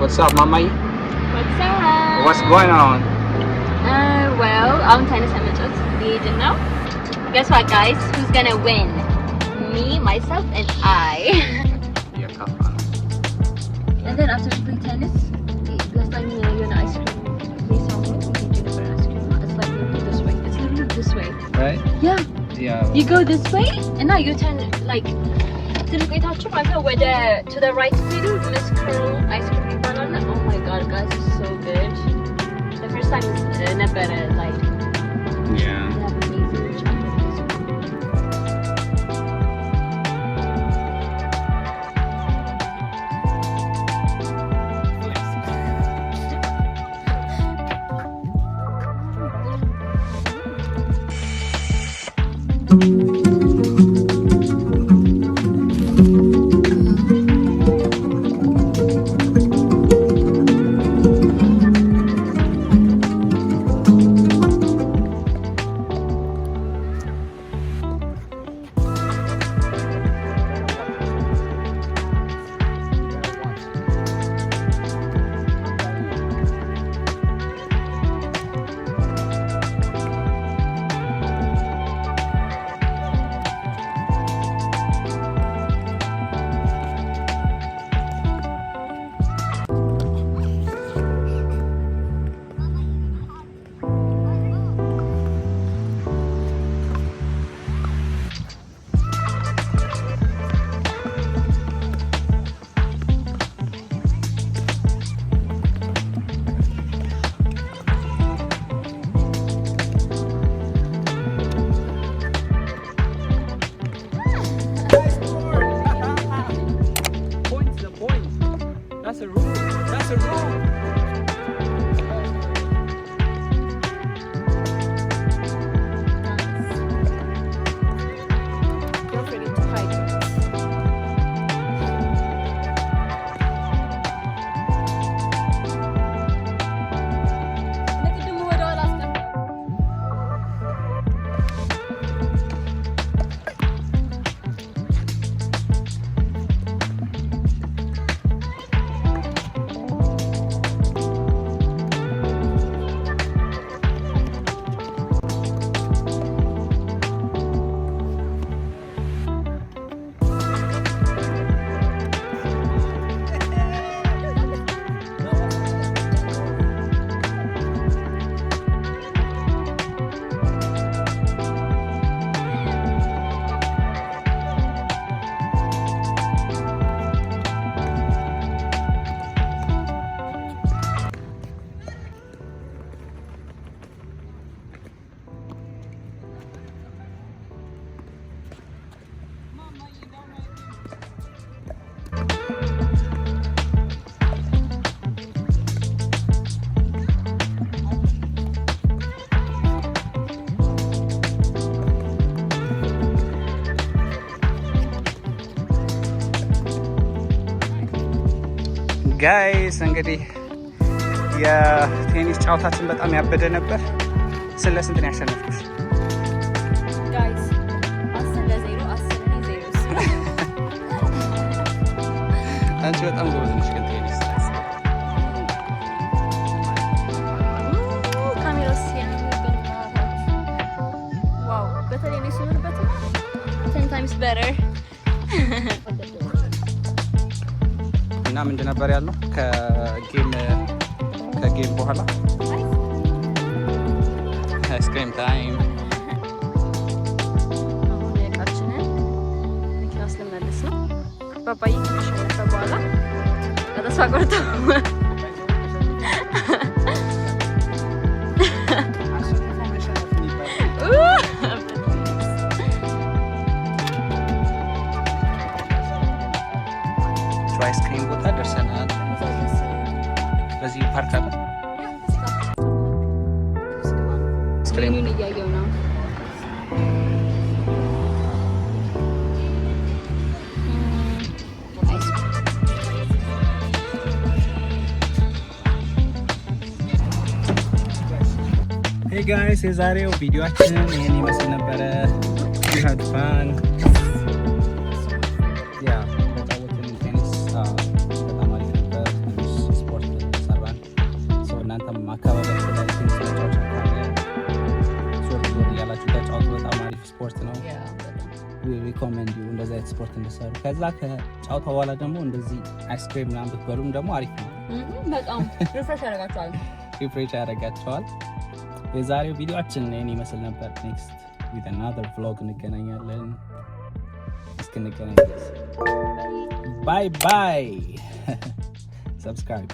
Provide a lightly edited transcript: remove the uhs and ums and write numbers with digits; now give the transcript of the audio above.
What's up, Mamai? What's up? What's going on? Well, I'm tennis amateurs. Leading now. Guess what, guys? Who's gonna win? Me, myself, and I. Yeah, Kafan. And then after we play tennis, last time you're an ice cream place somewhere. We can do the ice cream. It's like literally this way. It's literally this way. Right? Yeah. Yeah. You go this way, and now you turn like. ትልቁታችሁ ማለት ነው ወደ to the right ሄዱ Miss Curl ice cream ይባላል. Oh my god, guys, it's so good. The first time ነበረ like Yeah. That's a rule. That's a rule. You're ready to fight. ጋይስ እንግዲህ የቴኒስ ጨዋታችን በጣም ያበደ ነበር። ስለ ስንት ነው ያሸነፍኩሽ? ጋይስ 10-0 አንቺ በጣም ጎበዝ ነሽ ግን ቴኒስ ካሜራስ ዋው በተለይ ነው ሲሆንበት 10 times better እና ምንድን ነበር ያለው ከጌም በኋላ አይስክሪም ታይም እቃችንን መኪና ስለመለስ ነው። ባባዬ ከሸነፈ በኋላ ተስፋ ቆርጦ አይስክሪም ቦታ ደርሰናል። በዚህ ፓርክ አለ። ስክሪኑን እያየው ነው። ሄይ ጋይስ የዛሬው ቪዲዮአችን ይሄን ይመስል ነበረ። you had fun ስፖርት እንድትሰሩ። ከዛ ከጫውታ በኋላ ደግሞ እንደዚህ አይስክሬም ምናምን ብትበሉም ደግሞ አሪፍ ነው። በጣም ሪፍሬሽ ያደርጋቸዋል። የዛሬው ቪዲዮአችን ይህን ይመስል ነበር። ኔክስት ዊዝ አናዘር ቭሎግ እንገናኛለን። እስክንገናኝ ድረስ ባይ ባይ። ሰብስክራይብ